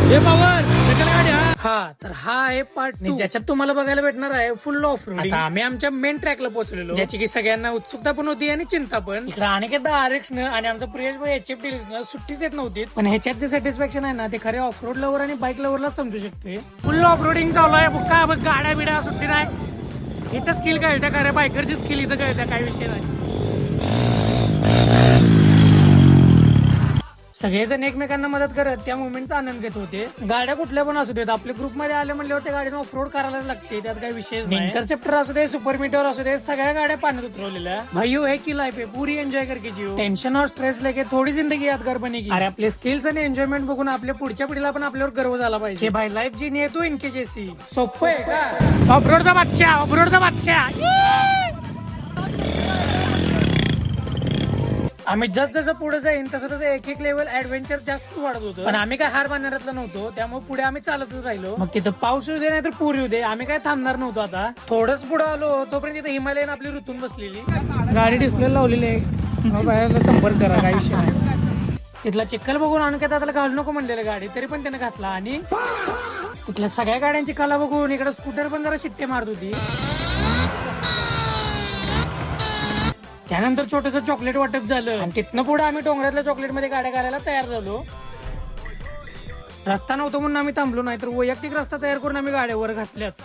हे पॉवर भेटेल गाडी हा तर हा आहे पार्ट 2 ज्याच्यात तुम्हाला बघायला भेटणार आहे फुल ऑफ रोड. आता आम्ही आमच्या मेन ट्रॅकला पोहोचलेलो, ज्याची की सगळ्यांना उत्सुकता पण होती आणि चिंता पण. इकडे अनेकदा RX न आणि आमचा प्रियेश भाई HF डिलक्स न सुट्टीच देत नव्हती, पण ह्याच्यात जे सॅटिस्फॅक्शन आहे ना ते खरे ऑफ रोड लवर आणि बाईक लवरला समजू शकते. फुल ऑफ रोडिंग चालू आहे. बुक्का बघ, गाड्या बिड्या सुट्टी नाही. इथं स्किल कळत्या का रे, बायकरची स्किल इथं कळत्या, काही विषय नाही. सगळेजण एकमेकांना मदत करत त्या मोमेंटचा आनंद घेत होते. गाड्या कुठल्या पण असू देत, आपल्या ग्रुपमध्ये आले म्हणल्यावर त्या गाडीनं ऑफ रोड करायलाच लागते, त्यात काही विशेष नाही. इंटरसेप्टर असू दे, सुपर मीटर असू दे, सगळ्या गाड्या पाण्यात उतरवलेल्या. भाईयो है की लाईफ आहे, पूरी एन्जॉय करके जियो. टेन्शन और स्ट्रेस लेके थोडी जिंदगी यादगार बनेगी. अरे आपले स्किल्स आणि एन्जॉयमेंट बघून आपल्या पुढच्या पिढीला पण आपल्यावर गर्व झाला पाहिजे. भाई लाईफ जी नाही तू इनके जैसी सोपं आहे का? ऑफरोडचा बादशाह, ऑफरोडचा बादशाह. आम्ही जसं पुढे जाईन तसं तसं एक एक लेवल ऍडव्हेंचर जास्त वाढत होतं, पण आम्ही काय हार मानणाऱ्यातलं नव्हतो. त्यामुळे पुढे आम्ही चालतच राहिलो. मग तिथं पाऊस येऊ दे नाही तर पूर येऊ दे, आम्ही काय थांबणार नव्हतो. आता थोडंच पुढे आलो तोपर्यंत तिथे हिमालयन आपली ऋतून बसलेली. गाडी डिस्प्ले लावलेली आहे, बाहेर संपर्क करा, काही विषय नाही. तिथला चिखल बघून आणखी त्याला घालू नको म्हणलेलं गाडी, तरी पण त्याने घातला. आणि तिथल्या सगळ्या गाड्यांची कला बघून इकडे स्कूटर पण जरा शिट्टे मारत होती. त्यानंतर छोटस चॉकलेट वाटप झालं आणि तिथनं पुढे आम्ही डोंगरातल्या चॉकलेट मध्ये गाड्या घालायला तयार झालो. रस्ता नव्हता म्हणून आम्ही थांबलो, नाही तर वैयक्तिक रस्ता तयार करून आम्ही गाड्यावर घातल्याच.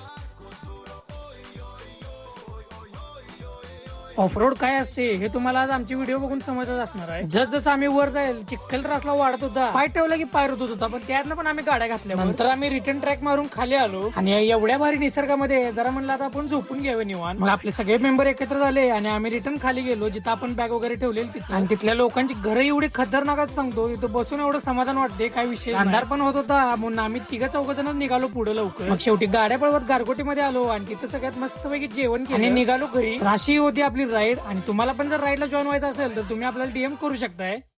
ऑफरोड काय असते हे तुम्हाला आज आमची व्हिडिओ बघून समजत असणार आहे. जसं आम्ही वर जाईल चिखल रस्ता वाढत होता, पाय ठेवला की पाय होत होता, पण त्यातनं पण आम्ही गाड्या घातल्या. नंतर आम्ही रिटर्न ट्रॅक मारून खाली आलो आणि एवढ्या भारी निसर्गामध्ये जरा म्हणलं आता आपण झोपून घ्यावे निवांत. मग आपले सगळे मेंबर एकत्र झाले आणि आम्ही रिटर्न खाली गेलो जिथं आपण बॅग वगैरे ठेवलेली तिथे. आणि तिथल्या लोकांची घरं एवढी खतरनाकच सांगतो, इथं बसून एवढं समाधान वाटते, काय विषय. अंधार पण होत होता म्हणून आम्ही 3-4 जण निघालो पुढे लवकर. मग शेवटी गाड्या पळवत गारगोटीमध्ये आलो आणि तिथं सगळ्यात मस्तपैकी जेवण केलं आणि निघालो घरी. राशी होती आपली राईड, आणि तुम्हाला पण जर राईडला जॉईन व्हायचं असेल तर तुम्ही आपल्याला DM करू शकताय.